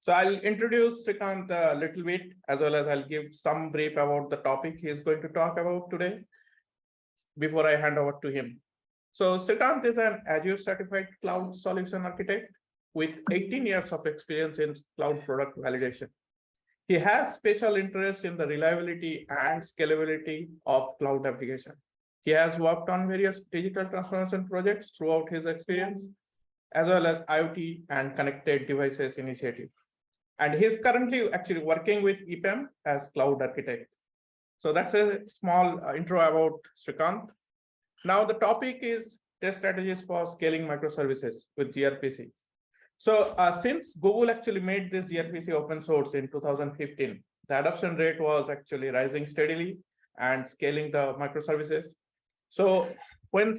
So I'll introduce Srikanth a little bit, as well as I'll give some brief about the topic he is going to talk about today before I hand over to him. So Srikanth is an Azure-certified cloud solution architect with 18 years of experience in cloud product validation. He has special interest in the reliability and scalability of cloud application. He has worked on various digital transformation projects throughout his experience, as well as IoT and connected devices initiative. And he's currently actually working with EPAM as cloud architect. So that's a small intro about Srikanth. Now the topic is test strategies for scaling microservices with gRPC. So since Google actually made this gRPC open source in 2015, the adoption rate was actually rising steadily and scaling the microservices. So when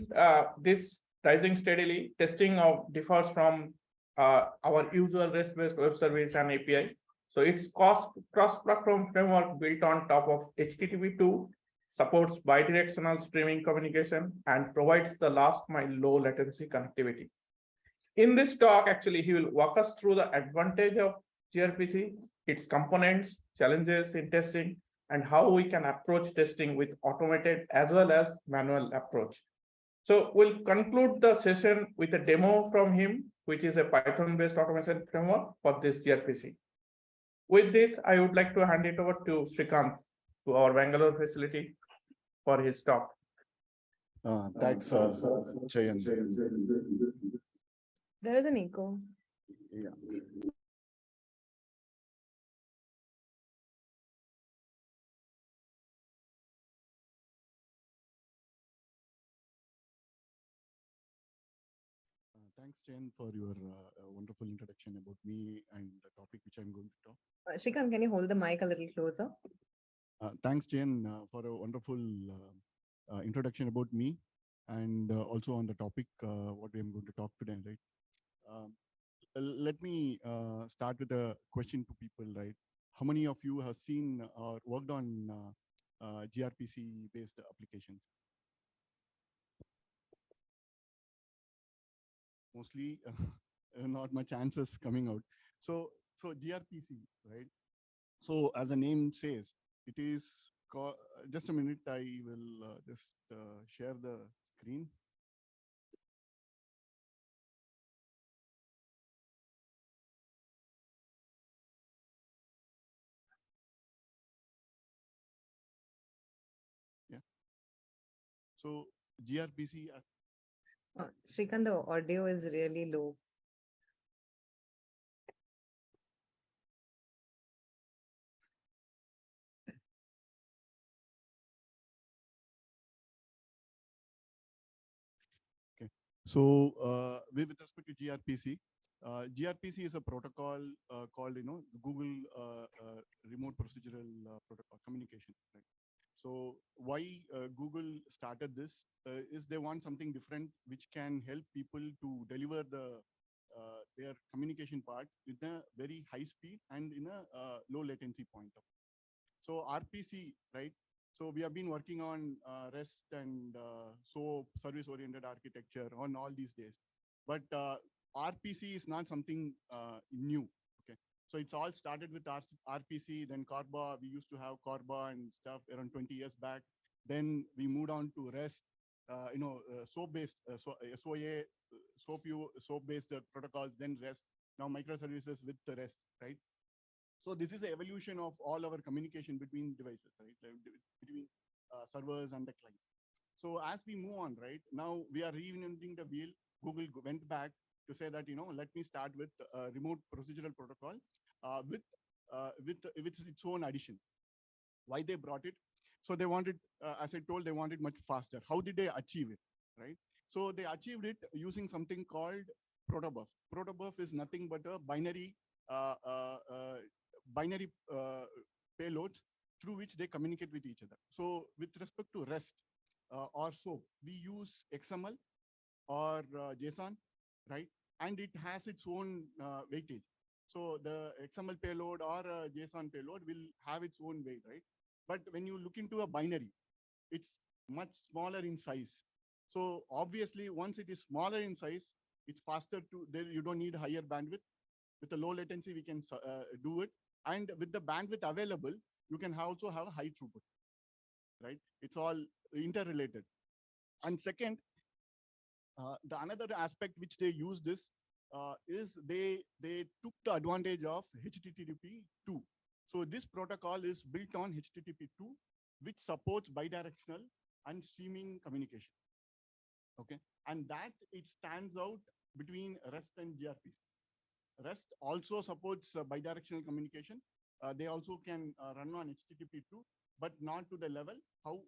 this rising steadily, testing of differs from our usual REST-based web service and API. So it's cross-platform framework built on top of HTTP2, supports bi-directional streaming communication, and provides the last mile low latency connectivity. In this talk, actually, he will walk us through the advantage of gRPC, its components, challenges in testing, and how we can approach testing with automated as well as manual approach. So we'll conclude the session with a demo from him, which is a Python-based automation framework for this gRPC. With this, I would like to hand it over to Srikanth, to our Bangalore facility, for his talk. Thanks, Chayan. There is an echo. Yeah. Thanks, Chayan, for your wonderful introduction about me and the topic which I'm going to talk. Srikanth, can you hold the mic a little closer? Thanks, Chayan, for a wonderful introduction about me and also on the topic what I'm going to talk today, right? Let me start with a question to people, right? How many of you have seen or worked on gRPC-based applications? Mostly not much answers coming out. So gRPC, right? So as the name says, it is just a minute. I will just share the screen. Yeah. So gRPC. Srikanth, the audio is really low. Okay. So with respect to gRPC, gRPC is a protocol called, Google Remote Procedural Protocol Communication. Right? So why Google started this is they want something different which can help people to deliver their communication part with a very high speed and in a low latency point of. So RPC, right? So we have been working on REST and SOAP, service-oriented architecture on all these days. But RPC is not something new. Okay, so it's all started with RPC, then Corba. We used to have Corba and stuff around 20 years back. Then we moved on to REST, SOAP-based, SOA, SOAP-based protocols, then REST. Now microservices with the REST, right? So this is the evolution of all our communication between devices, right? Between servers and the client. So as we move on, right, now we are reinventing the wheel. Google went back to say that, let me start with remote procedural protocol with its own addition. Why they brought it? So they wanted, as I told, they wanted much faster. How did they achieve it, right? So they achieved it using something called protobuf. Protobuf is nothing but a binary payloads through which they communicate with each other. So with respect to REST or SOAP, we use XML or JSON, right? And it has its own weightage. So the XML payload or JSON payload will have its own weight, right? But when you look into a binary, it's much smaller in size. So obviously, once it is smaller in size, it's faster to, you don't need higher bandwidth. With the low latency, we can do it. And with the bandwidth available, you can also have a high throughput, right? It's all interrelated. And second, the another aspect which they use this is they took the advantage of HTTP2. So this protocol is built on HTTP2, which supports bidirectional and streaming communication. Okay, and that it stands out between REST and gRPC. REST also supports bidirectional communication. They also can run on HTTP2, but not to the level how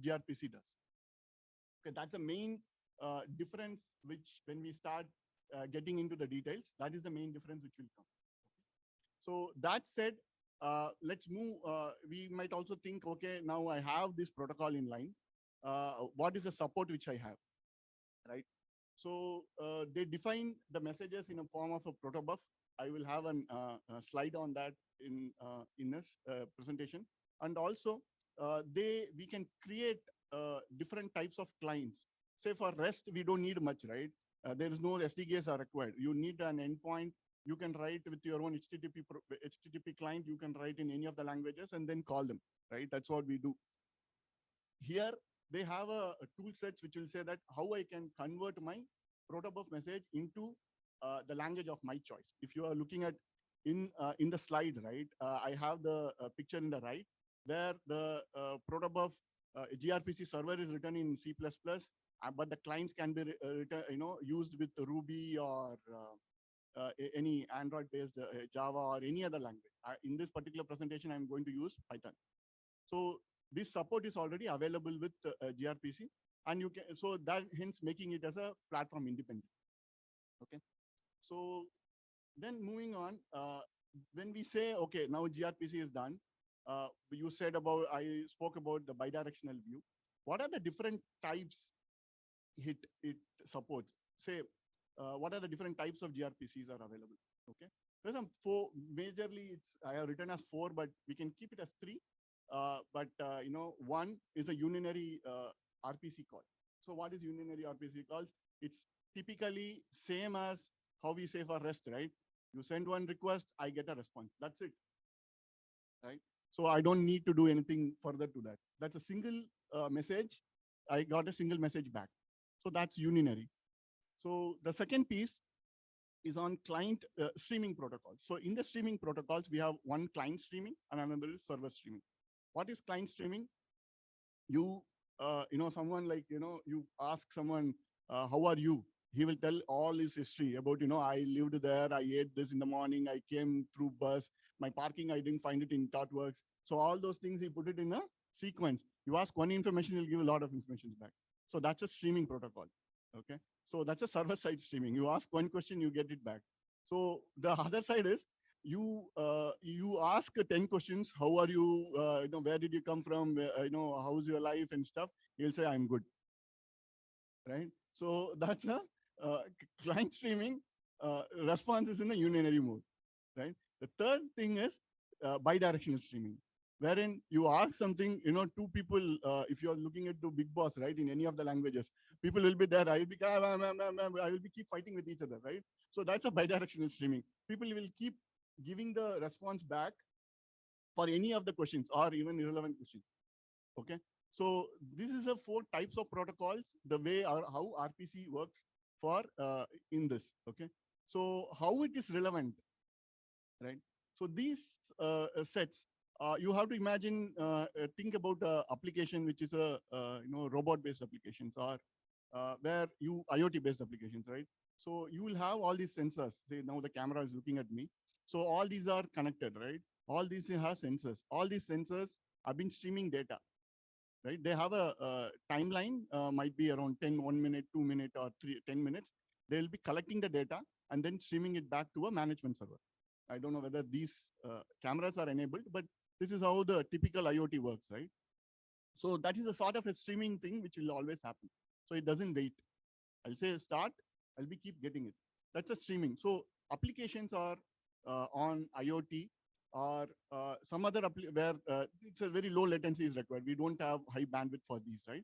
gRPC does. Okay, that's the main difference, which when we start getting into the details, that is the main difference which will come. So that said, let's move. We might also think, okay, now I have this protocol in line. What is the support which I have, right? So they define the messages in a form of a protobuf. I will have a slide on that in this presentation. And also, we can create different types of clients. Say for REST, we don't need much, right? There is no SDKs are required. You need an endpoint. You can write with your own HTTP client. You can write in any of the languages and then call them, right? That's what we do. Here, they have a tool sets which will say that how I can convert my protobuf message into the language of my choice. If you are looking at in the slide, right, I have the picture in the right, where the protobuf gRPC server is written in C++, but the clients can be used with Ruby or any Android-based Java or any other language. In this particular presentation, I'm going to use Python. So this support is already available with gRPC, and you can, so that hence making it as a platform independent. Okay, so then moving on, when we say, okay, now gRPC is done, you said about, I spoke about the bidirectional view. What are the different types it supports? Say, what are the different types of gRPCs are available? Okay, there's some four, majorly I have written as 4, but we can keep it as 3. One is a urinary RPC call. So what is urinary RPC calls? It's typically same as how we say for REST, right? You send one request, I get a response. That's it, right? So I don't need to do anything further to that. That's a single message. I got a single message back. So that's urinary. So the second piece is on client streaming protocols. So in the streaming protocols, we have one client streaming and another is server streaming. What is client streaming? You, someone like, you ask someone, how are you? He will tell all his history about, I lived there, I ate this in the morning, I came through bus, my parking, I didn't find it in Thoughtworks. So all those things, he put it in a sequence. You ask one information, he'll give a lot of information back. So that's a streaming protocol, okay? So that's a server-side streaming. You ask one question, you get it back. So the other side is, you ask 10 questions. How are you? Where did you come from? How's your life and stuff? He'll say, I'm good, right? So that's a client streaming. Response is in the urinary mode, right? The third thing is bidirectional streaming, wherein you ask something, two people, if you're looking at the big boss, right, in any of the languages, people will be there. I will be keep fighting with each other, right? So that's a bidirectional streaming. People will keep giving the response back for any of the questions or even irrelevant questions. Okay, so this is the 4 types of protocols, the way how RPC works for in this. Okay, so how it is relevant, right? So these sets, you have to imagine, think about application which is a robot-based applications, or where you IoT-based applications, right? So you will have all these sensors. Say now the camera is looking at me. So all these are connected, right? All these have sensors. All these sensors have been streaming data, right? They have a timeline, might be around 1 minute, 2 minutes, or 10 minutes. They'll be collecting the data and then streaming it back to a management server. I don't know whether these cameras are enabled, but this is how the typical IoT works, right? So that is a sort of a streaming thing which will always happen. So it doesn't wait. I'll say start, I'll be keep getting it. That's a streaming. So applications are on IoT or some other where it's a very low latency is required. We don't have high bandwidth for these, right?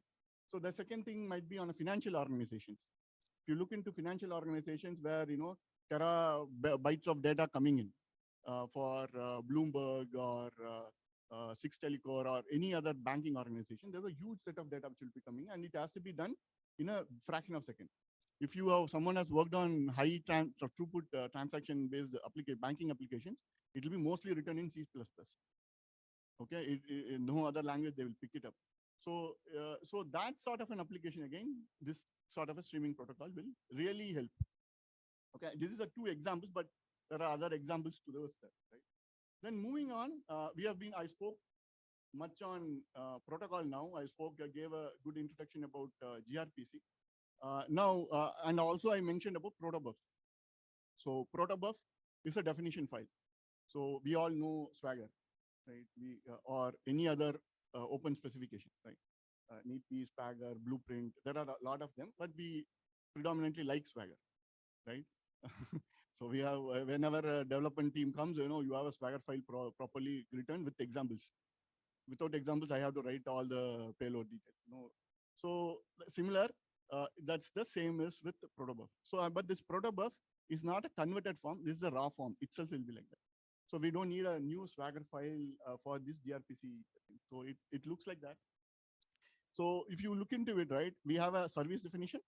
So the second thing might be on a financial organizations. If you look into financial organizations where, terabytes of data coming in for Bloomberg or Six Telecore or any other banking organization. There's a huge set of data which will be coming, and it has to be done in a fraction of a second. If you have someone has worked on high throughput transaction-based banking applications, it will be mostly written in C++. Okay, in no other language they will pick it up. So, so that sort of an application again, this sort of a streaming protocol will really help. Okay, this is a 2 examples, but there are other examples to those, right? Then moving on, I spoke much on protocol now. Gave a good introduction about gRPC. And also I mentioned about protobuf. So protobuf is a definition file. So we all know Swagger, right? Or any other open specification, right? NeatP, Swagger, Blueprint, there are a lot of them, but we predominantly like Swagger, right? So we have, whenever a development team comes, you have a Swagger file properly written with examples. Without examples, I have to write all the payload details. So similar, that's the same as with protobuf. So, but this protobuf is not a converted form. This is a raw form itself will be like that. So we don't need a new Swagger file for this gRPC. So it looks like that. So if you look into it, right, we have a service definition,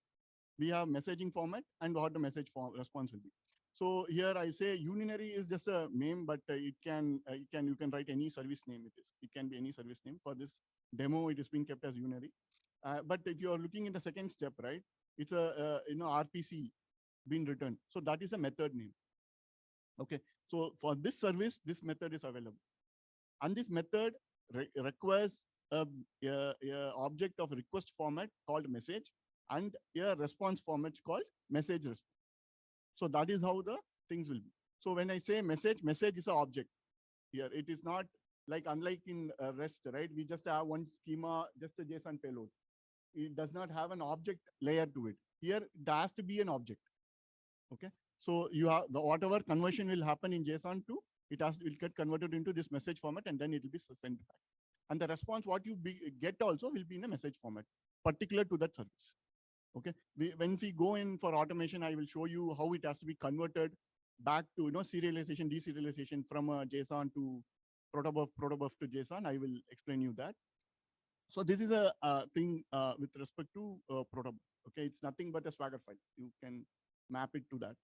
we have messaging format, and what the message form response will be. So here I say urinary is just a name, but you can write any service name. It can be any service name. For this demo, it is being kept as urinary. But if you are looking in the second step, right, it's a RPC being written. So that is a method name. Okay. So for this service, this method is available, and this method requires a object of request format called message and a response format called message response. So that is how the things will be. So when I say message is an object here. It is not like, unlike in REST, right? We just have one schema, just a JSON payload. It does not have an object layer to it. Here, there has to be an object. Okay. So you have whatever conversion will happen in JSON to, it will get converted into this message format, and then it will be sent back. And the response, what you get also will be in a message format, particular to that service. Okay. When we go in for automation, I will show you how it has to be converted back to serialization, deserialization from a JSON to protobuf to JSON. I will explain you that. So this is a thing with respect to protobuf. Okay, it's nothing but a Swagger file. You can map it to that.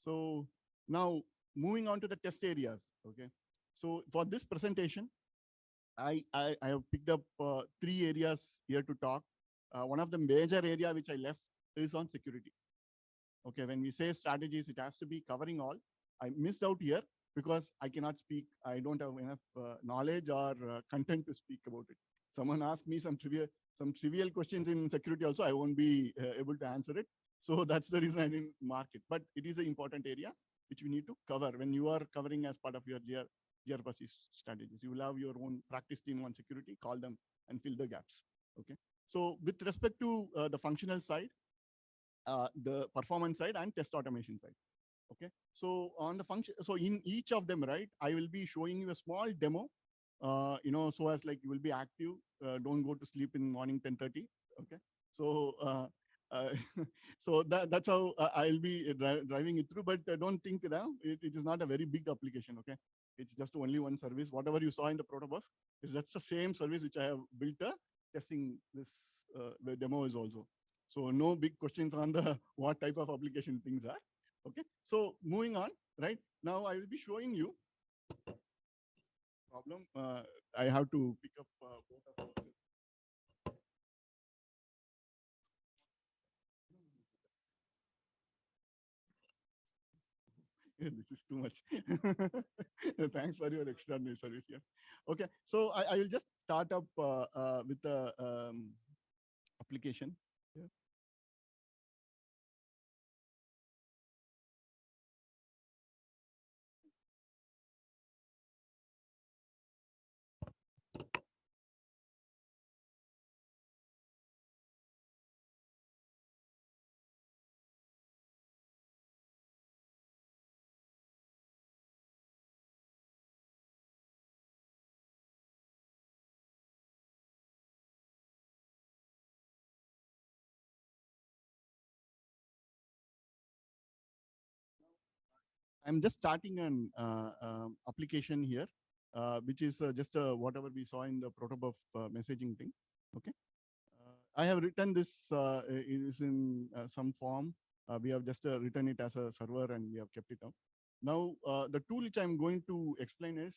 So now moving on to the test areas. Okay, so for this presentation, I have picked up 3 areas here to talk. One of the major area which I left is on security. Okay, when we say strategies, it has to be covering all. I missed out here because I cannot speak. I don't have enough knowledge or content to speak about it. Someone asked me some trivial questions in security also, I won't be able to answer it. So that's the reason I didn't mark it. But it is an important area which we need to cover when you are covering as part of your gRPC strategies. You will have your own practice team on security, call them and fill the gaps. Okay. So with respect to the functional side, the performance side and test automation side. Okay. So on the function, so in each of them, right, I will be showing you a small demo, so as like you will be active. Don't go to sleep in morning 10:30. Okay. So, so that's how I'll be driving it through, but don't think that it is not a very big application. Okay. It's just only one service. Whatever you saw in the protobuf that's the same service which I have built testing this the demo is also. So no big questions on the what type of application things are. Okay. So moving on, right now I will be showing you problem. I have to pick up both of them. This is too much. Thanks for your extraordinary service here. Okay, so I will just start up with the application. Yeah. I'm just starting an application here, which is just whatever we saw in the protobuf messaging thing. Okay. I have written this is in some form. We have just written it as a server and we have kept it up. Now, the tool which I'm going to explain is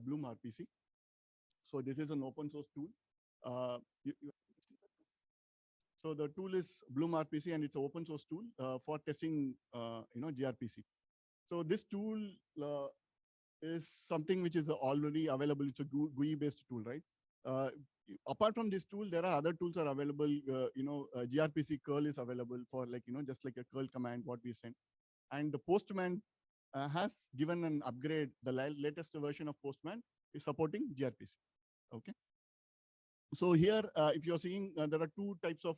Bloom RPC. So this is an open source tool. Uh, so the tool is Bloom RPC and it's an open source tool for testing, gRPC. So this tool is something which is already available. It's a GUI-based tool, right? Apart from this tool, there are other tools are available. gRPC curl is available for just like a curl command, what we send. And the Postman has given an upgrade. The latest version of Postman is supporting gRPC. Okay. So here, if you're seeing, there are two types of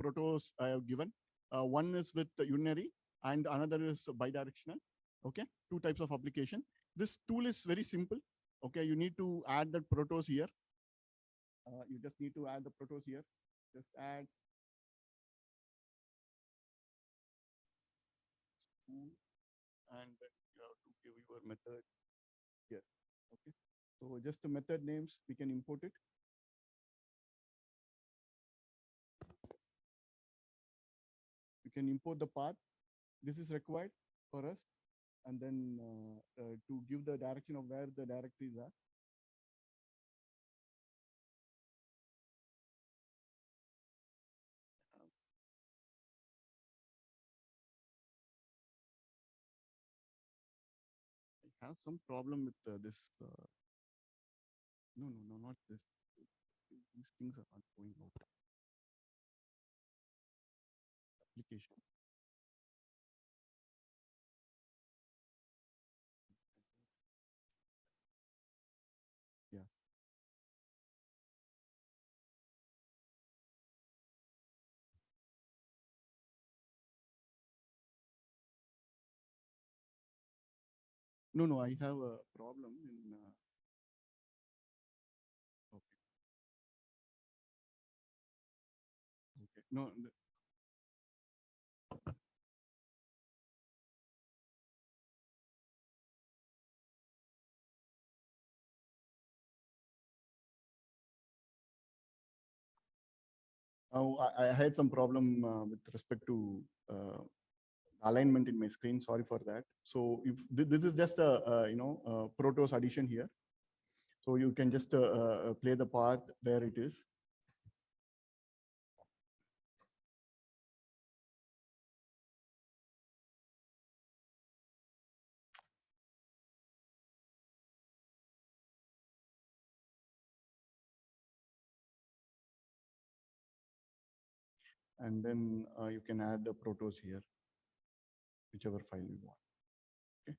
protos I have given. One is with the unary and another is bi-directional. Okay, two types of application. This tool is very simple. Okay, you need to add the protos here. You just need to add the protos here. Just add tool, and then you have to give your method here. Okay, so just the method names, we can import it. You can import the path. This is required for us. And then to give the direction of where the directories are. I have some problem with this. No, not this. These things are not going out. Application. Yeah. No, I have a problem in. Okay. Okay. No. I had some problem with respect to alignment in my screen. Sorry for that. So if this is just a Protos addition here. So you can just play the path where it is. And then you can add the protos here, whichever file you want. Okay.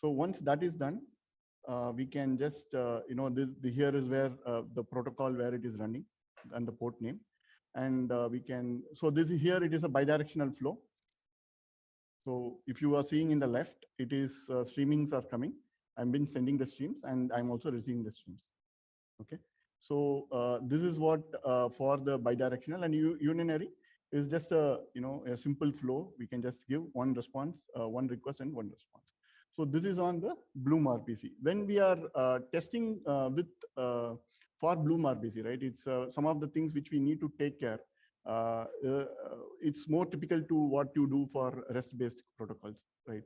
So once that is done, we can just, here is where the protocol where it is running and the port name. And we can, so this here, it is a bidirectional flow. So if you are seeing in the left, it is streamings are coming. I've been sending the streams and I'm also receiving the streams. Okay. So this is what for the bidirectional, and unary is just a simple flow. We can just give one response, one request and one response. So this is on the Bloom RPC. When we are testing with for Bloom RPC, right? It's some of the things which we need to take care. It's more typical to what you do for REST-based protocols, right?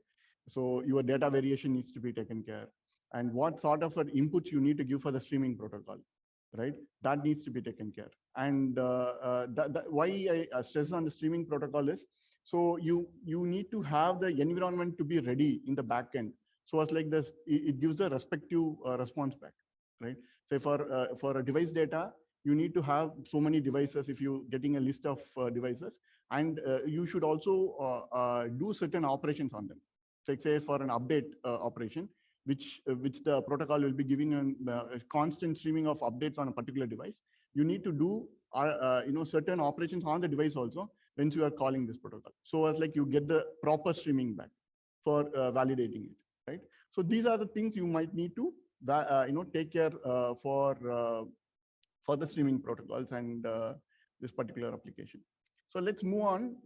So your data variation needs to be taken care, and what sort of inputs you need to give for the streaming protocol, right? That needs to be taken care. And why I stress on the streaming protocol is, so you need to have the environment to be ready in the back end. So as like this, it gives the respective response back, right? So for a device data, you need to have so many devices if you're getting a list of devices, and you should also do certain operations on them. So like say for an update operation, which the protocol will be giving a constant streaming of updates on a particular device. You need to do certain operations on the device also when you are calling this protocol. So as like you get the proper streaming back for validating it, right? So these are the things you might need to take care for the streaming protocols and this particular application. So let's move on.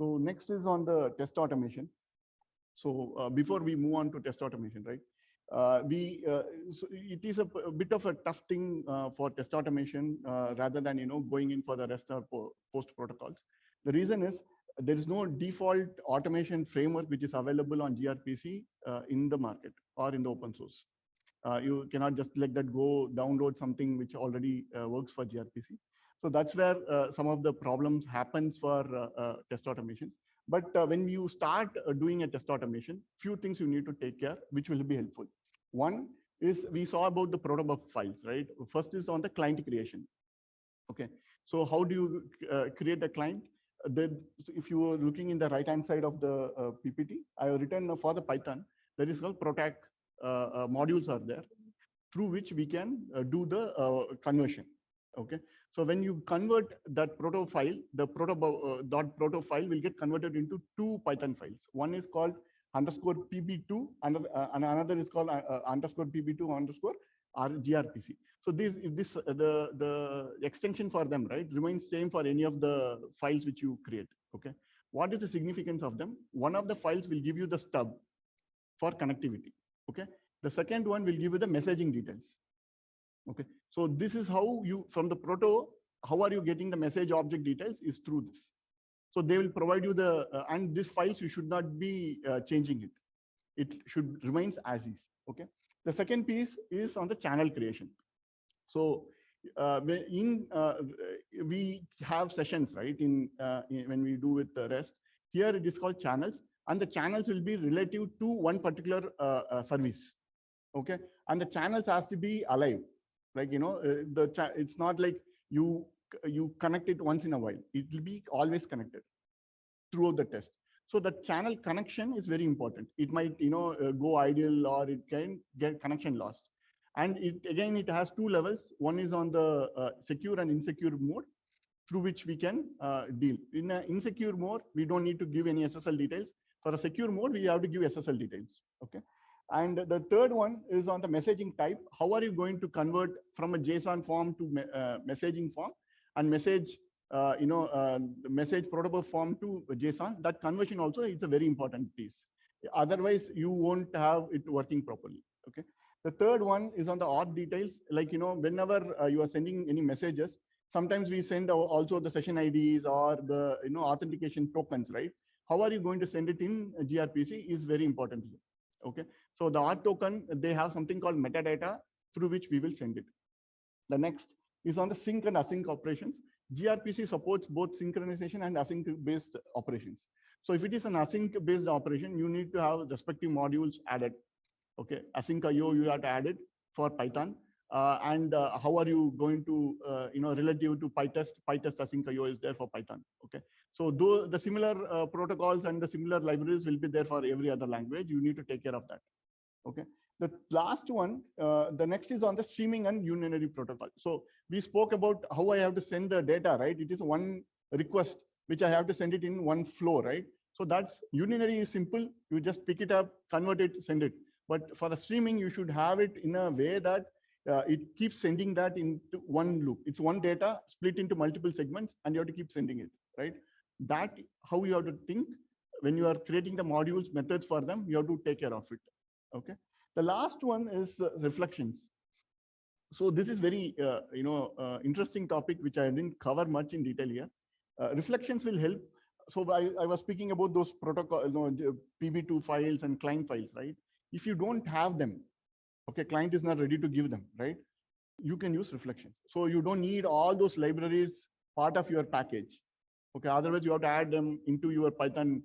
So next is on the test automation. So before we move on to test automation, right? So it is a bit of a tough thing for test automation rather than going in for the rest of post protocols. The reason is there is no default automation framework which is available on gRPC in the market or in the open source. You cannot just let that go download something which already works for gRPC. So that's where some of the problems happens for test automations. But when you start doing a test automation, few things you need to take care, which will be helpful. One is we saw about the protobuf files, right? First is on the client creation. Okay, so how do you create a client? Then if you are looking in the right-hand side of the PPT, I have written for the Python, there is called protect modules are there through which we can do the conversion. Okay, so when you convert that proto file, the proto file will get converted into two Python files. One is called underscore pb2 and another is called underscore pb2 underscore gRPC. So the extension for them, right, remains same for any of the files which you create. Okay, what is the significance of them? One of the files will give you the stub for connectivity. Okay, the second one will give you the messaging details. Okay, so this is how you, from the proto, how are you getting the message object details is through this. So they will provide you the, and these files you should not be changing it. It should remains as is. Okay, the second piece is on the channel creation. So we have sessions, right, when we do with the REST. Here it is called channels, and the channels will be relative to one particular service. Okay, and the channels has to be alive. Like, it's not like you connect it once in a while. It will be always connected throughout the test. So the channel connection is very important. It might, go idle, or it can get connection lost. And it has two levels. One is on the secure and insecure mode, through which we can deal. In an insecure mode, we don't need to give any SSL details. For a secure mode, we have to give SSL details. Okay. And the third one is on the messaging type. How are you going to convert from a JSON form to messaging form, and message, message protobuf form to JSON? That conversion also is a very important piece. Otherwise, you won't have it working properly. Okay. The third one is on the auth details. Like, whenever you are sending any messages, sometimes we send also the session IDs or the authentication tokens, right? How are you going to send it in gRPC is very important here. Okay, so the auth token, they have something called metadata through which we will send it. The next is on the sync and async operations. gRPC supports both synchronization and async based operations. So if it is an async based operation, you need to have respective modules added. Okay, async IO you have to add it for Python. And how are you going to, relative to PyTest async IO is there for Python. Okay, so the similar protocols and the similar libraries will be there for every other language. You need to take care of that. Okay, the last one, the next is on the streaming and unary protocol. So we spoke about how I have to send the data, right? It is one request which I have to send it in one flow, right? So that's unary is simple. You just pick it up, convert it, send it. But for the streaming, you should have it in a way that it keeps sending that into one loop. It's one data split into multiple segments, and you have to keep sending it, right? That how you have to think when you are creating the modules, methods for them. You have to take care of it. Okay. The last one is reflections. So this is very interesting topic which I didn't cover much in detail here. Reflections will help. So I was speaking about those protocol, PB2 files and client files, right? If you don't have them, okay, client is not ready to give them, right? You can use reflections. So you don't need all those libraries part of your package. Okay, otherwise you have to add them into your Python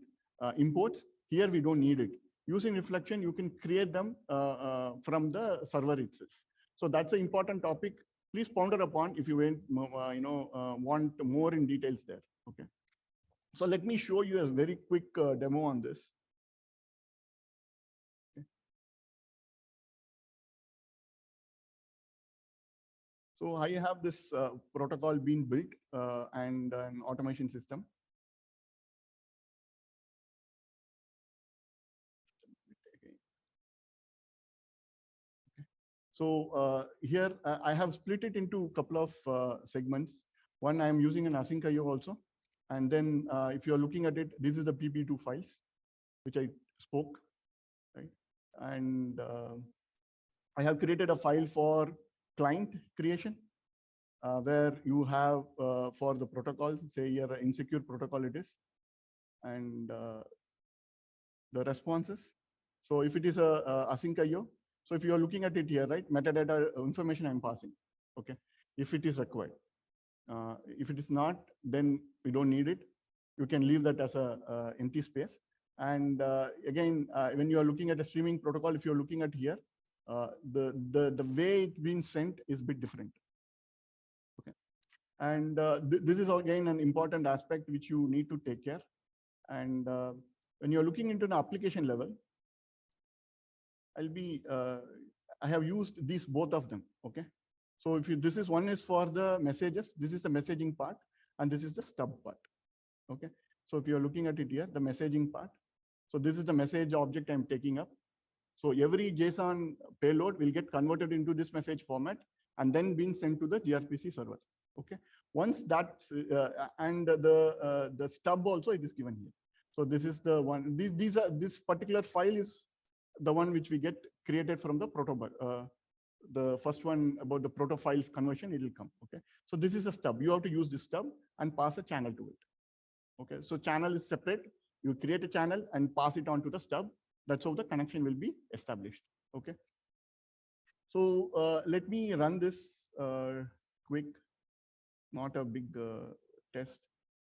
imports. Here we don't need it. Using reflection, you can create them from the server itself. So that's an important topic. Please ponder upon if you want more in details there. Okay. So let me show you a very quick demo on this. So I have this protocol being built and an automation system. So here I have split it into a couple of segments. One, I am using an async IO also. And then if you're looking at it, this is the PP2 files, which I spoke, right? And I have created a file for client creation, where you have for the protocols, say here insecure protocol it is, and the responses. So if it is a async IO, so if you are looking at it here, right, metadata information I'm passing, okay, if it is required. If it is not, then we don't need it. You can leave that as a empty space. And again, when you are looking at a streaming protocol, if you're looking at here, the way it's been sent is a bit different. Okay, and this is again an important aspect which you need to take care. And when you're looking into the application level, I have used these both of them. Okay, so if you, this is one is for the messages, this is the messaging part, and this is the stub part. Okay, so if you're looking at it here, the messaging part. So this is the message object I'm taking up. So every JSON payload will get converted into this message format and then being sent to the gRPC server. Okay, once that's and the stub also it is given here. So this is the one. This particular file is the one which we get created from the protobuf. The first one about the proto files conversion, it will come. Okay, so this is a stub. You have to use this stub and pass a channel to it. Okay, so channel is separate. You create a channel and pass it on to the stub. That's how the connection will be established. Okay, so let me run this quick, not a big test.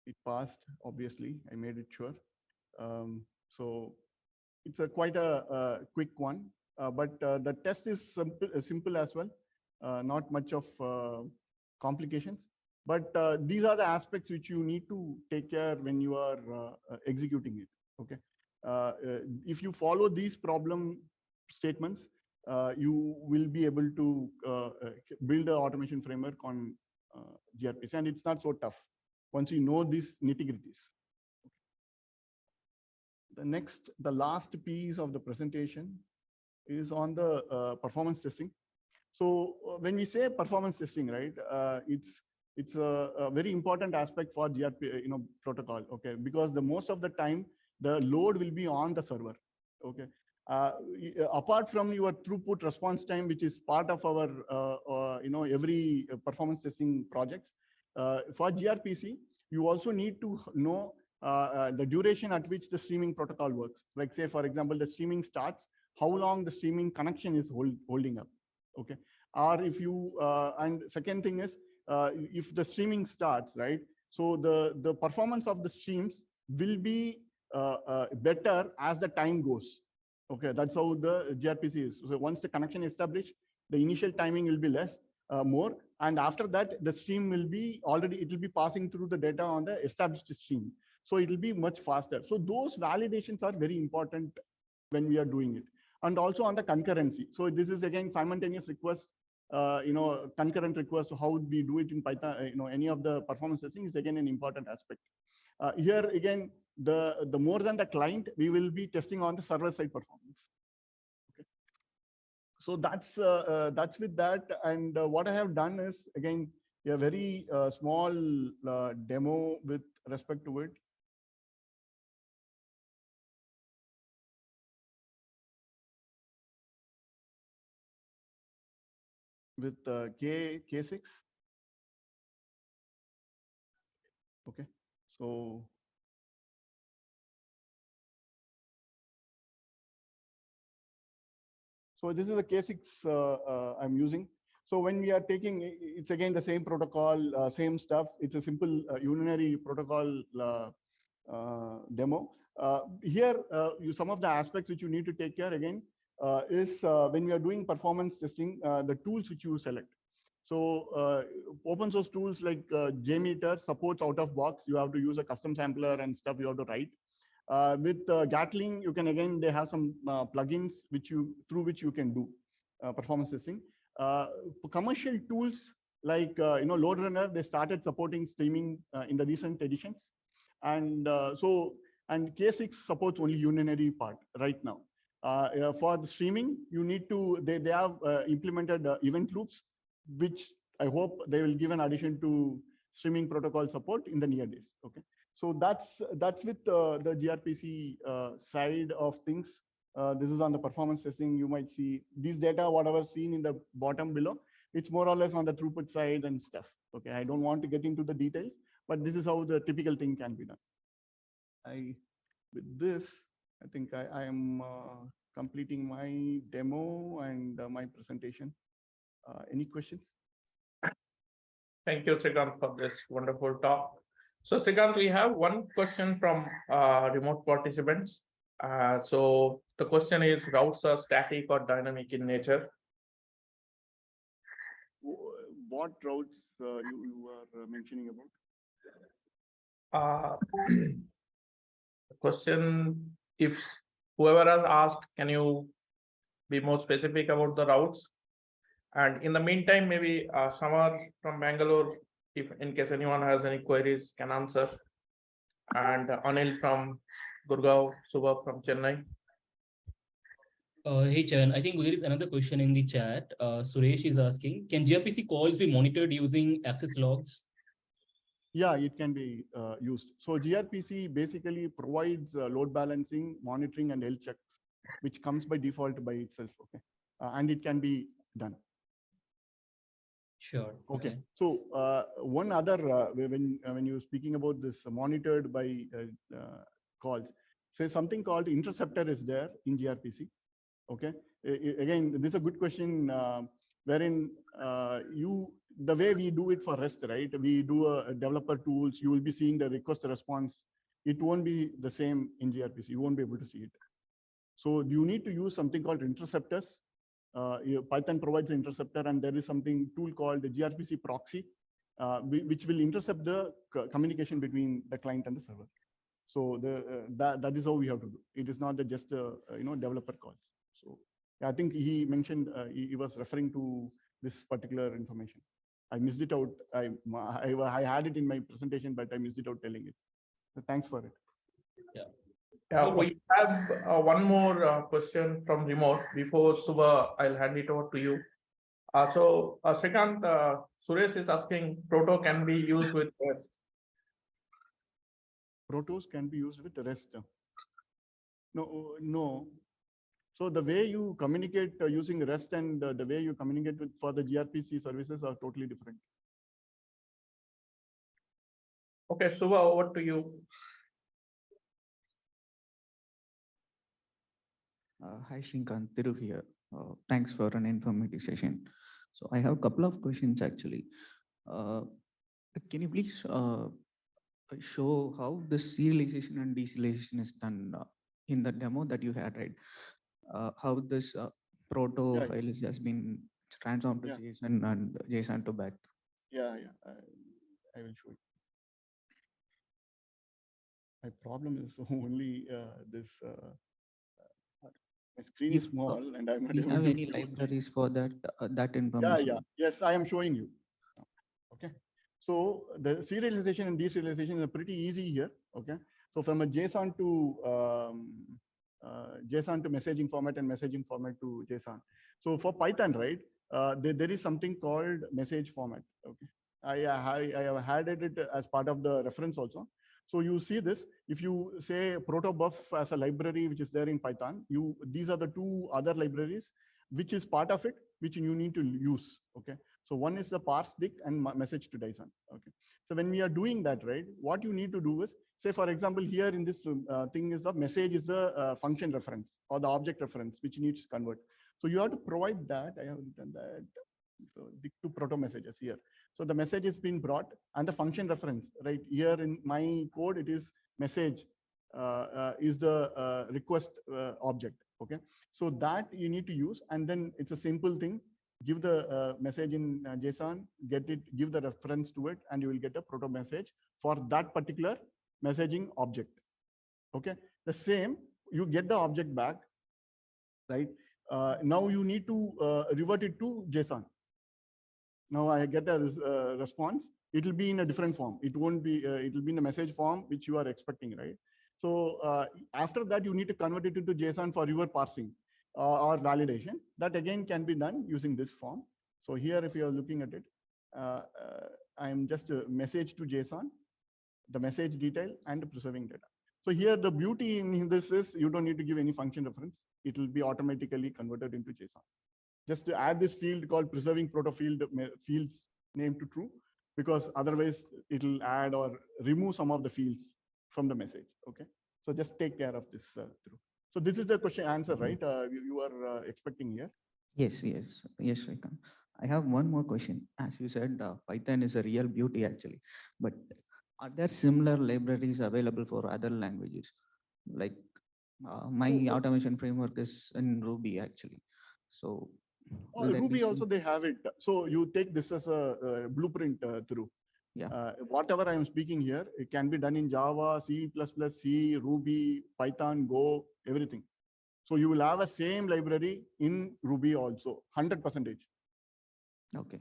It passed, obviously. I made it sure. So it's quite a quick one, but the test is simple as well. Not much of complications. But these are the aspects which you need to take care when you are executing it. Okay, if you follow these problem statements, you will be able to build an automation framework on gRPC, and it's not so tough once you know these nitty-gritties. The last piece of the presentation is on the performance testing. So when we say performance testing, right, it's a very important aspect for gRPC, protocol. Okay, because the most of the time the load will be on the server. Okay, apart from your throughput response time, which is part of our every performance testing projects, for gRPC, you also need to know the duration at which the streaming protocol works. Like say, for example, the streaming starts, how long the streaming connection is holding up. Okay, or if you and second thing is if the streaming starts, right, so the performance of the streams will be better as the time goes. Okay, that's how the gRPC is. So once the connection is established, the initial timing will be less, more, and after that the stream will be already, it will be passing through the data on the established stream. So it will be much faster. So those validations are very important when we are doing it. And also on the concurrency. So this is again simultaneous request, concurrent request. So how we do it in Python, any of the performance testing is again an important aspect. Here again, the more than the client, we will be testing on the server side performance. Okay. So that's with that. And what I have done is again a very small demo with respect to it. With K6. Okay, so this is the K6 I'm using. So when we are taking, it's again the same protocol, same stuff. It's a simple urinary protocol demo. Here, some of the aspects which you need to take care again is when we are doing performance testing, the tools which you select. So open source tools like JMeter supports out of box. You have to use a custom sampler and stuff you have to write. With Gatling, you can again, they have some plugins through which you can do performance testing. Commercial tools like LoadRunner, they started supporting streaming in the recent editions, and and K6 supports only urinary part right now. For the streaming, you need to they have implemented event loops, which I hope they will give an addition to streaming protocol support in the near days. Okay, so that's with the gRPC side of things. This is on the performance testing. You might see these data, whatever seen in the bottom below. It's more or less on the throughput side and stuff. Okay, I don't want to get into the details, but this is how the typical thing can be done. With this, I think I am completing my demo and my presentation. Any questions? Thank you, Srikanth, for this wonderful talk. So, Srikanth, we have one question from remote participants. So the question is, routes are static or dynamic in nature? What routes you are mentioning about? The question, if whoever has asked, can you be more specific about the routes? And in the meantime, maybe Samar from Bangalore, if in case anyone has any queries, can answer. And Anil from Gurgaon, Subha from Chennai. Hey, Chan, I think there is another question in the chat. Suresh is asking, can gRPC calls be monitored using access logs? Yeah, it can be used. So gRPC basically provides load balancing, monitoring, and health checks, which comes by default by itself. Okay, and it can be done. Sure. Okay. So one other when you're speaking about this monitored by calls, say something called interceptor is there in gRPC. Okay. Again, this is a good question. Wherein the way we do it for REST, right? We do a developer tools. You will be seeing the request response. It won't be the same in gRPC. You won't be able to see it. So you need to use something called interceptors. Python provides an interceptor, and there is something tool called the gRPC proxy, which will intercept the communication between the client and the server. So that is how we have to do. It is not just developer calls. So I think he mentioned he was referring to this particular information. I missed it out. I had it in my presentation, but I missed it out telling it. So thanks for it. Yeah. We have one more question from remote. Before Subha, I'll hand it over to you. So Srikanth, Suresh is asking, Proto can be used with REST. Protos can be used with REST. No. So the way you communicate using REST and the way you communicate with for the gRPC services are totally different. Okay, Subha, over to you. Hi, Srikanth, Thiru here. Thanks for an informative session. So I have a couple of questions actually. Can you please show how the serialization and deserialization is done in the demo that you had, right? How this proto file has been transformed to JSON and JSON to back. Yeah. I will show you. My problem is only this. My screen is small, and I'm not do you able have to any libraries for that that information? Yeah. Yes, I am showing you. Okay. So the serialization and deserialization is pretty easy here. Okay. So from a JSON to messaging format and messaging format to JSON. So for Python, right, there is something called message format. Okay. I have added it as part of the reference also. So you see this, if you say protobuf as a library, which is there in Python, these are the two other libraries, which is part of it, which you need to use. Okay. So one is the parse_dict and message to JSON. Okay. So when we are doing that, right, what you need to do is, say, for example, here in this thing is the message is the function reference or the object reference, which needs to convert. So you have to provide that. I have written that. So dict to proto messages here. So the message has been brought and the function reference, right? Here in my code, it is message is the request object. Okay. So that you need to use, and then it's a simple thing. Give the message in JSON, give the reference to it, and you will get a proto message for that particular messaging object. Okay. The same, you get the object back, right? Now you need to revert it to JSON. Now I get a response. It will be in a different form. It won't be. It will be in a message form which you are expecting, right? So after that, you need to convert it into JSON for your parsing or validation. That again can be done using this form. So here, if you are looking at it, I'm just a message to JSON, the message detail, and preserving data. So here the beauty in this is you don't need to give any function reference. It will be automatically converted into JSON. Just to add this field called preserving proto field fields name to true, because otherwise it'll add or remove some of the fields from the message. Okay, so just take care of this through. So this is the question answer, right? You are expecting here. Yes, Srikanth. I have one more question. As you said, Python is a real beauty actually, but are there similar libraries available for other languages? Like my automation framework is in Ruby actually. So will there be Ruby also they have it. So you take this as a blueprint through. Yeah. Whatever I am speaking here, it can be done in Java, C++, C, Ruby, Python, Go, everything. So you will have a same library in Ruby also, 100%. Okay.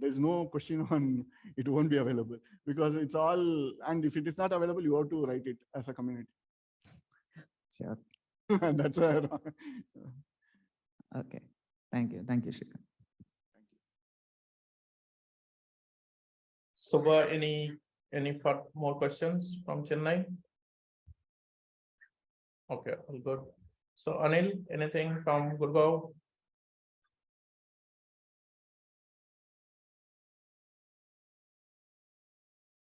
There's no question on it won't be available because it's all, and if it is not available, you have to write it as a community. Sure. That's a Okay. Thank you, Srikanth. Subha, any more questions from Chennai? Okay, all good. So Anil, anything from Gurgaon?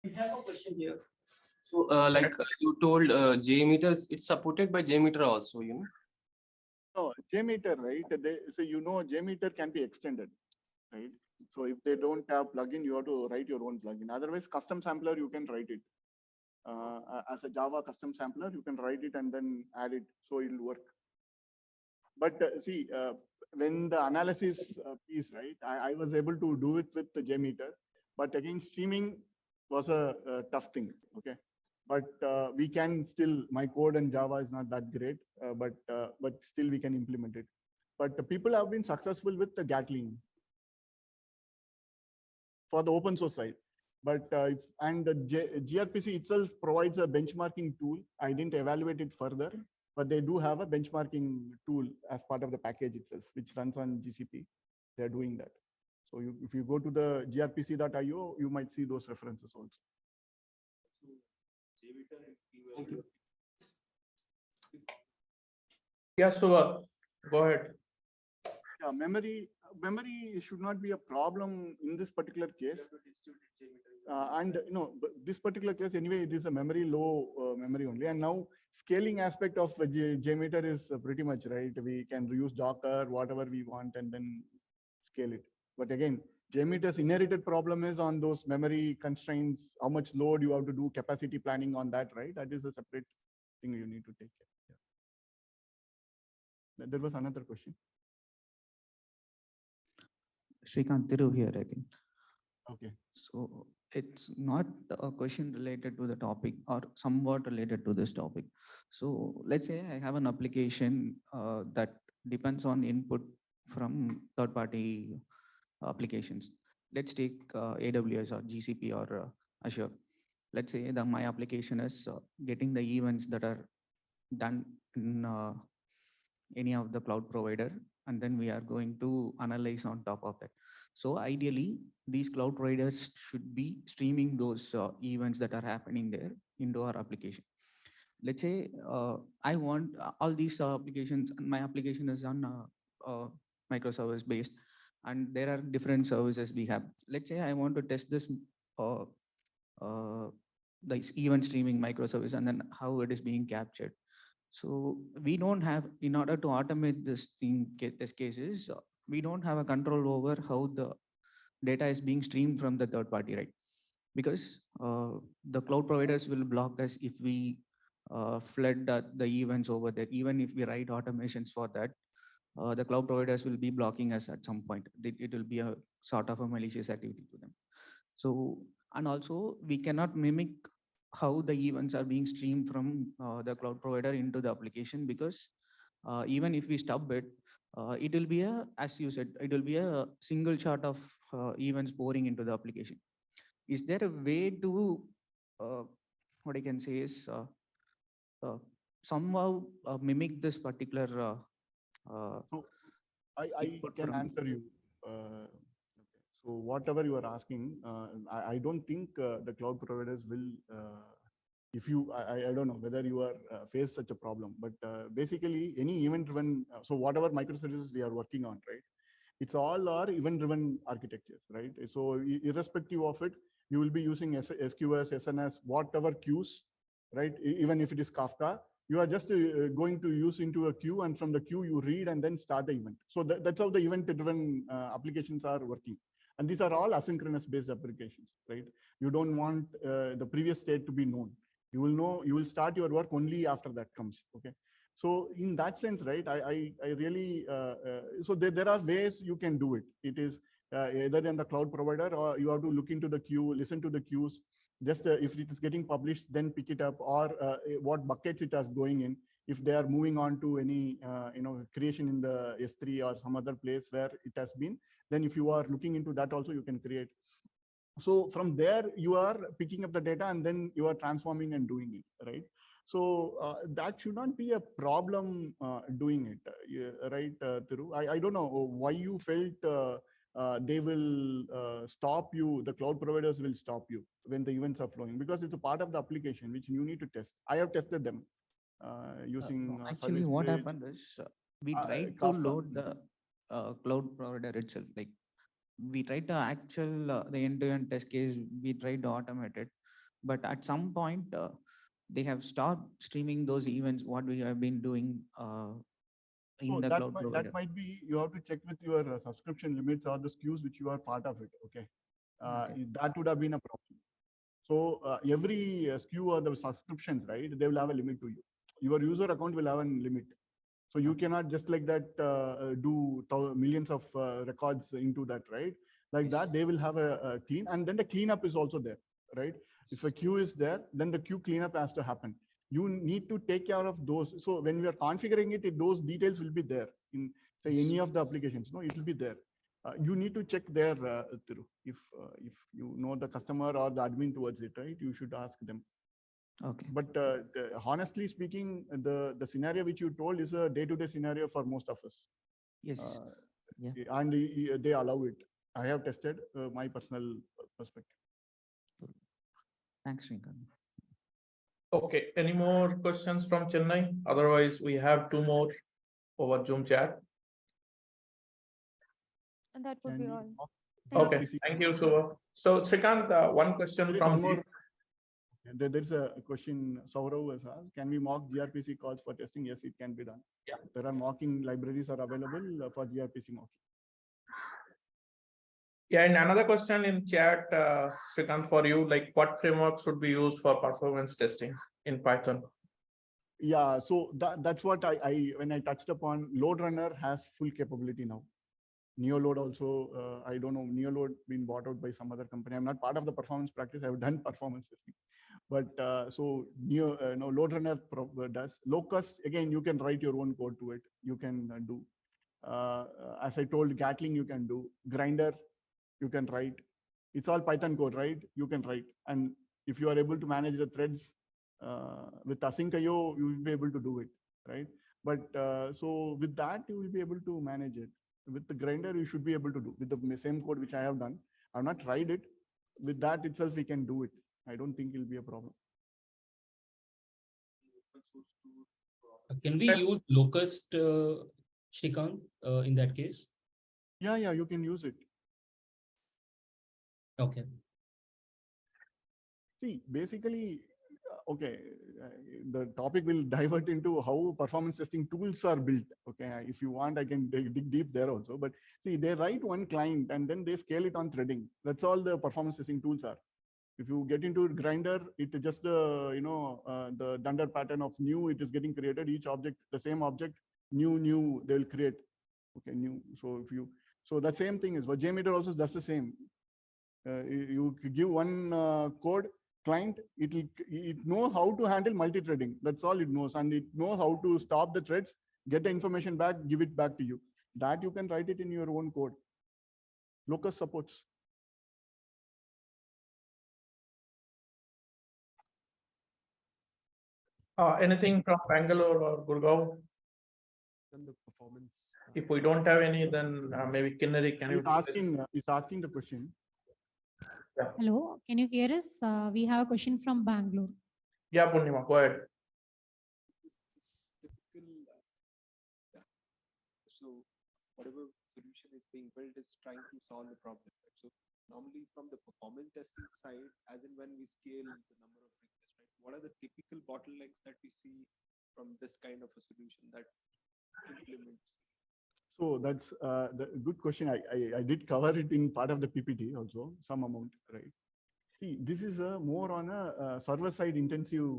We have a question here. So, like you told, JMeter, it's supported by JMeter also, you know? No, JMeter, right? So JMeter can be extended, right? So if they don't have plugin, you have to write your own plugin. Otherwise, custom sampler, you can write it. As a Java custom sampler, you can write it and then add it, so it'll work. But see, when the analysis piece, right, I was able to do it with the JMeter, but again, streaming was a tough thing, okay? But we can still, my code in Java is not that great, but still we can implement it. But people have been successful with the Gatling for the open source side. But and the gRPC itself provides a benchmarking tool. I didn't evaluate it further, but they do have a benchmarking tool as part of the package itself, which runs on GCP. They're doing that. So if you go to the grpc.io, you might see those references also. Thank you. Yeah, Subha, go ahead. Yeah, memory should not be a problem in this particular case. And this particular case anyway, it is a memory low memory only. And now scaling aspect of JMeter is pretty much right. We can use Docker, whatever we want, and then scale it. But again, JMeter's inherited problem is on those memory constraints, how much load you have to do, capacity planning on that, right? That is a separate thing you need to take care. Yeah. There was another question. Srikanth Thiru here again. Okay. So it's not a question related to the topic or somewhat related to this topic. So let's say I have an application that depends on input from third-party applications. Let's take AWS or GCP or Azure. Let's say that my application is getting the events that are done in any of the cloud provider, and then we are going to analyze on top of that. So ideally, these cloud providers should be streaming those events that are happening there into our application. Let's say I want all these applications, my application is on microservice based, and there are different services we have. Let's say I want to test this the event streaming microservice and then how it is being captured. So we don't have, in order to automate this thing, test cases, we don't have a control over how the data is being streamed from the third party, right? Because the cloud providers will block us if we flood the events over there. Even if we write automations for that, the cloud providers will be blocking us at some point. It will be a sort of a malicious activity to them. So, and also we cannot mimic how the events are being streamed from the cloud provider into the application, because even if we stub it, it will be as you said, it will be a single shot of events pouring into the application. Is there a way to, what I can say is, somehow mimic this particular So I can answer you. Okay. So whatever you are asking, I don't think the cloud providers will, if you, I don't know whether you are face such a problem, but basically any event-driven, so whatever microservices we are working on, right? It's all our event-driven architectures, right? So irrespective of it, you will be using SQS, SNS, whatever queues, right? Even if it is Kafka, you are just going to use into a queue, and from the queue you read and then start the event. So that's how the event-driven applications are working. And these are all asynchronous based applications, right? You don't want the previous state to be known. You will know, you will start your work only after that comes, okay? So in that sense, right, I really, so there are ways you can do it. It is either in the cloud provider, or you have to look into the queue, listen to the queues, just if it is getting published, then pick it up, or what buckets it has going in. If they are moving on to any, creation in the S3 or some other place where it has been, then if you are looking into that also, you can create. So from there, you are picking up the data and then you are transforming and doing it, right? So that should not be a problem doing it, right, Thiru? I don't know why you felt they will stop you, the cloud providers will stop you when the events are flowing, because it's a part of the application which you need to test. I have tested them using No, actually, what happened is we tried to Kafka. load the cloud provider itself. Like we tried the actual the end-to-end test case. We tried to automate it, but at some point they have stopped streaming those events. What we have been doing in So the that cloud might, provider. you have to check with your subscription limits or the SKUs which you are part of it. Okay, Okay. that would have been a problem. So every SKU or the subscriptions, right? They will have a limit to you. Your user account will have a limit. So you cannot just like that do millions of records into that, right? Like Yes. that, they will have a clean, and then the cleanup is also there, right? If a queue is there, then the queue cleanup has to happen. You need to take care of those. So when we are configuring it, those details will be there in say Yes. any of the applications. No, it will be there. You need to check there, Thiru. If you know the customer or the admin towards it, right? You should ask them. Okay. But honestly speaking, the scenario which you told is a day-to-day scenario for most of us. Yes. Yeah. And they allow it. I have tested my personal perspective. Thanks, Srikanth. Okay, any more questions from Chennai? Otherwise, we have two more over Zoom chat. And that would Can be we all. talk Thank Okay, gRPC? thank you, Suva. So Srikanth, one question There is from one more. There is a question Saurav has asked. Can we mock gRPC calls for testing? Yes, it can be done. Yeah. There are mocking libraries are available for gRPC mocking. Yeah, and another question in chat, Srikanth, for you, like what framework should be used for performance testing in Python? Yeah, so that's what I when I touched upon. Load Runner has full capability now. Neoload also, I don't know, Neoload been bought out by some other company. I'm not part of the performance practice. I've done performance testing. But so Load Runner does. Locust, again, you can write your own code to it. You can do. As I told, Gatling, you can do. Grinder, you can write. It's all Python code, right? You can write. And if you are able to manage the threads with Async.io, you will be able to do it, right? But so with that, you will be able to manage it. With the Grinder, you should be able to do with the same code which I have done. I've not tried it. With that itself, we can do it. I don't think it'll be a problem. Can we use Locust, Srikanth, in that case? Yeah, you can use it. Okay. See, basically, okay, the topic will divert into how performance testing tools are built. Okay, if you want, I can dig deep there also. But see, they write one client and then they scale it on threading. That's all the performance testing tools are. If you get into Grinder, it is just the dunder pattern of new. It is getting created. Each object, the same object, new. They will create. Okay, new. So if you the same thing is what JMeter also does the same. You give one code client, it knows how to handle multi-threading. That's all it knows, and it knows how to stop the threads, get the information back, give it back to you. That you can write it in your own code. Locust supports. Anything from Bangalore or Gurgaon? than the performance. If we don't have any, then maybe Kinnari, can you? He's asking the question. Hello, can you hear us? We have a question from Bangalore. Yeah, Purnima, go ahead. This typical, yeah. So whatever solution is being built is trying to solve the problem. Right? So normally from the performance testing side, as in when we scale the number of requests, right? What are the typical bottlenecks that we see from this kind of a solution that implements? So that's the good question. I did cover it in part of the PPT also, some amount, right? See, this is more on a server-side intensive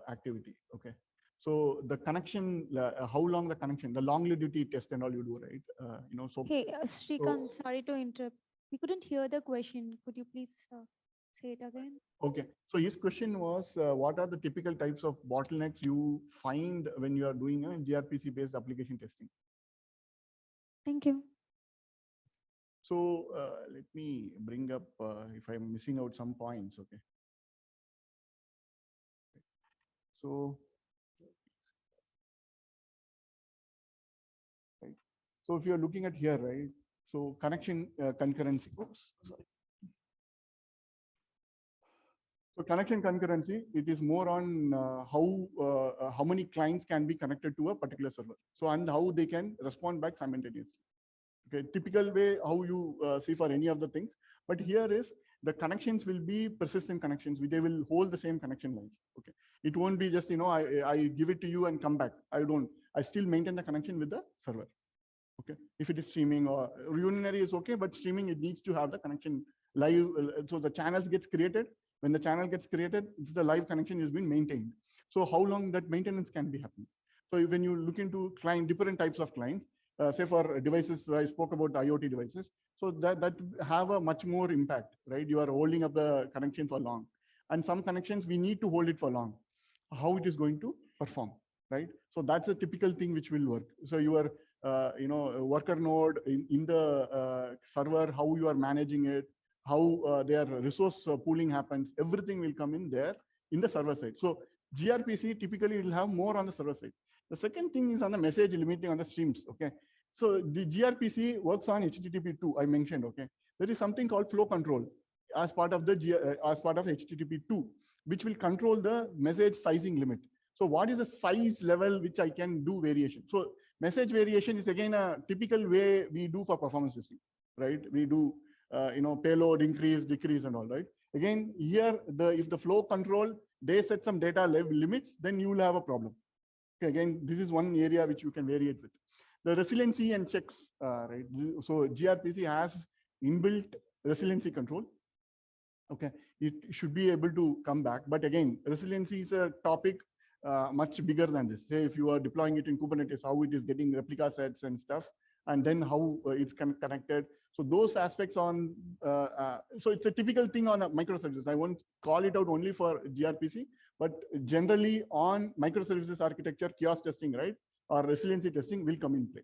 activity, okay? So the connection, how long the connection, the longevity test and all you do, right? So. Hey, Srikanth, sorry to interrupt. We couldn't hear the question. Could you please say it again? Okay. So his question was, what are the typical types of bottlenecks you find when you are doing a gRPC-based application testing? Thank you. So let me bring up if I'm missing out some points, okay? So, right. So if you're looking at here, right? So connection concurrency. Oops, sorry. So connection concurrency, it is more on how many clients can be connected to a particular server. So and how they can respond back simultaneously. Okay, typical way how you see for any of the things. But here is the connections will be persistent connections. They will hold the same connection lines. Okay, it won't be just I give it to you and come back. I still maintain the connection with the server. Okay, if it is streaming or urinary is okay, but streaming it needs to have the connection live. So the channels gets created. When the channel gets created, it's the live connection is being maintained. So how long that maintenance can be happening? So when you look into different types of clients, say for devices, I spoke about the IoT devices. So that have a much more impact, right? You are holding up the connection for long, and some connections we need to hold it for long. How it is going to perform, right? So that's a typical thing which will work. So your worker node in the server, how you are managing it, how their resource pooling happens, everything will come in there in the server side. So gRPC typically will have more on the server side. The second thing is on the message limiting on the streams. Okay, so the gRPC works on HTTP2. I mentioned. Okay, there is something called flow control as part of the HTTP2, which will control the message sizing limit. So what is the size level which I can do variation? So message variation is again a typical way we do for performance testing, right? We do payload increase, decrease, and all, right? Again, here if the flow control they set some data limits, then you will have a problem. Okay, again, this is one area which you can vary it with. The resiliency and checks, right? So gRPC has inbuilt resiliency control. Okay, it should be able to come back. But again, resiliency is a topic much bigger than this. Say if you are deploying it in Kubernetes, how it is getting replica sets and stuff, and then how it's connected. So those aspects on, so it's a typical thing on microservices. I won't call it out only for gRPC, but generally on microservices architecture, chaos testing, right? Or resiliency testing will come in play.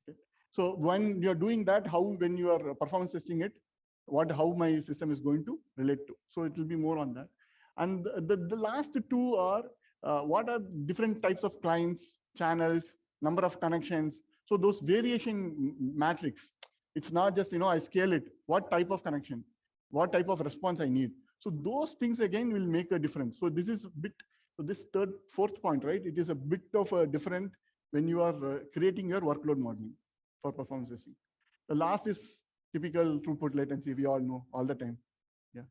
Okay? So when you're doing that, when you are performance testing it, how my system is going to relate to. So it will be more on that. And the last two are, what are different types of clients, channels, number of connections. So those variation matrix, it's not just, I scale it, what type of connection, what type of response I need. So those things again will make a difference. So this is a bit, so this fourth point, right? It is a bit of a different when you are creating your workload modeling for performance testing. The last is typical throughput latency. We all know all the time. Yeah.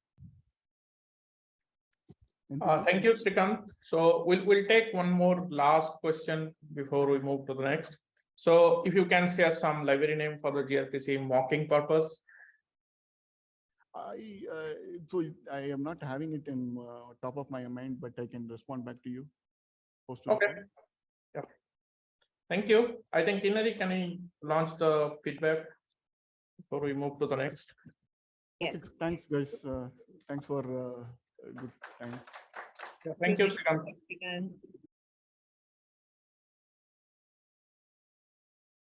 Thank you, Srikanth. So we'll take one more last question before we move to the next. So if you can share some library name for the gRPC mocking purpose. So I am not having it in top of my mind, but I can respond back to you. Okay. Yeah. Thank you. I think Kinnari, can I launch the feedback before we move to the next? Yes. Okay, thanks, guys. Thanks for good time. Yeah, thank you, Srikanth.